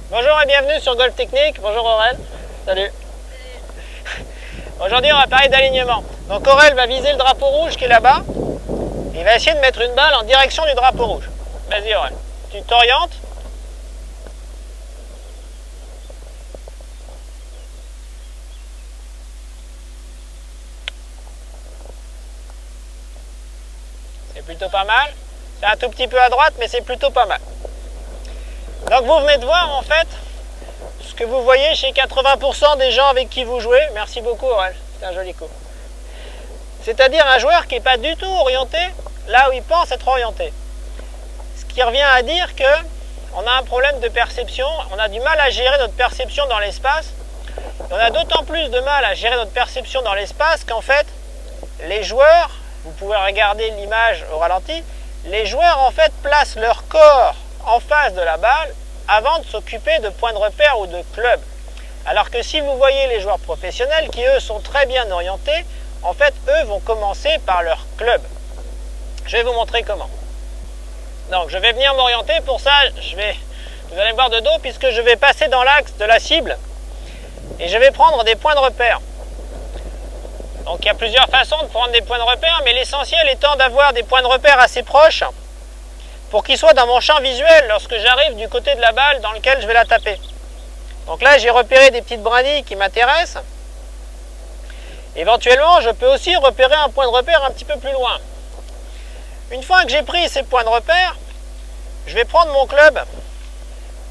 Bonjour et bienvenue sur Golf Technique. Bonjour Aurel. Salut. Aujourd'hui on va parler d'alignement. Donc Aurel va viser le drapeau rouge qui est là-bas. Il va essayer de mettre une balle en direction du drapeau rouge. Vas-y Aurel. Tu t'orientes. C'est plutôt pas mal. C'est un tout petit peu à droite mais c'est plutôt pas mal. Donc vous venez de voir en fait ce que vous voyez chez 80% des gens avec qui vous jouez. Merci beaucoup Aurel, c'est un joli coup. C'est-à-dire un joueur qui n'est pas du tout orienté là où il pense être orienté. Ce qui revient à dire qu'on a un problème de perception, on a du mal à gérer notre perception dans l'espace. On a d'autant plus de mal à gérer notre perception dans l'espace qu'en fait les joueurs, vous pouvez regarder l'image au ralenti, les joueurs en fait placent leur corps en face de la balle avant de s'occuper de points de repère ou de club. Alors que si vous voyez les joueurs professionnels qui eux sont très bien orientés, en fait eux vont commencer par leur club. Je vais vous montrer comment. Donc je vais venir m'orienter, pour ça vous allez me voir de dos puisque je vais passer dans l'axe de la cible et je vais prendre des points de repère. Donc il y a plusieurs façons de prendre des points de repère, mais l'essentiel étant d'avoir des points de repère assez proches pour qu'ils soient dans mon champ visuel lorsque j'arrive du côté de la balle dans lequel je vais la taper. Donc là, j'ai repéré des petites brindilles qui m'intéressent. Éventuellement, je peux aussi repérer un point de repère un petit peu plus loin. Une fois que j'ai pris ces points de repère, je vais prendre mon club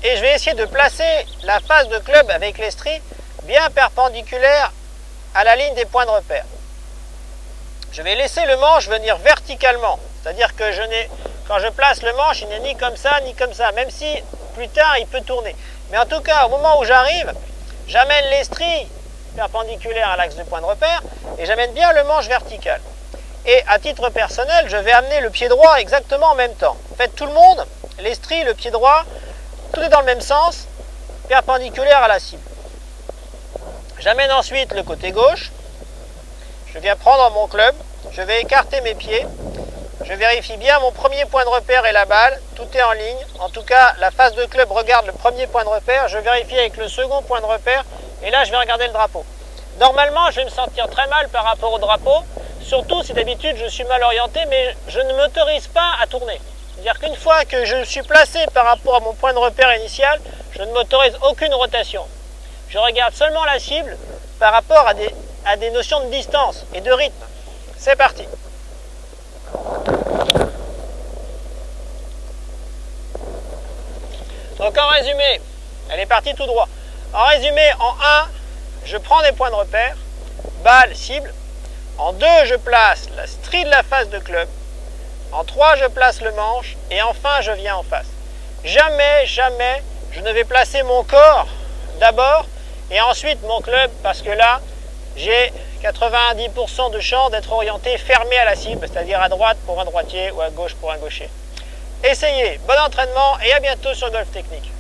et je vais essayer de placer la face de club avec l'estrie bien perpendiculaire à la ligne des points de repère. Je vais laisser le manche venir verticalement, c'est-à-dire que quand je place le manche, il n'est ni comme ça, ni comme ça, même si plus tard il peut tourner. Mais en tout cas, au moment où j'arrive, j'amène l'estrie perpendiculaire à l'axe du point de repère et j'amène bien le manche vertical. Et à titre personnel, je vais amener le pied droit exactement en même temps. En fait, tout le monde, l'estrie, le pied droit, tout est dans le même sens, perpendiculaire à la cible. J'amène ensuite le côté gauche, je viens prendre mon club, je vais écarter mes pieds. Je vérifie bien mon premier point de repère et la balle, tout est en ligne. En tout cas, la face de club regarde le premier point de repère, je vérifie avec le second point de repère et là je vais regarder le drapeau. Normalement, je vais me sentir très mal par rapport au drapeau, surtout si d'habitude je suis mal orienté, mais je ne m'autorise pas à tourner. C'est-à-dire qu'une fois que je suis placé par rapport à mon point de repère initial, je ne m'autorise aucune rotation. Je regarde seulement la cible par rapport à des notions de distance et de rythme. C'est parti. Donc en résumé, elle est partie tout droit. En résumé, en 1, je prends des points de repère, balle, cible. En 2, je place la strie de la face de club. En 3, je place le manche. Et enfin, je viens en face. Jamais, jamais, je ne vais placer mon corps d'abord et ensuite mon club, parce que là, j'ai 90% de chance d'être orienté fermé à la cible, c'est-à-dire à droite pour un droitier ou à gauche pour un gaucher. Essayez, bon entraînement et à bientôt sur Golf Technique.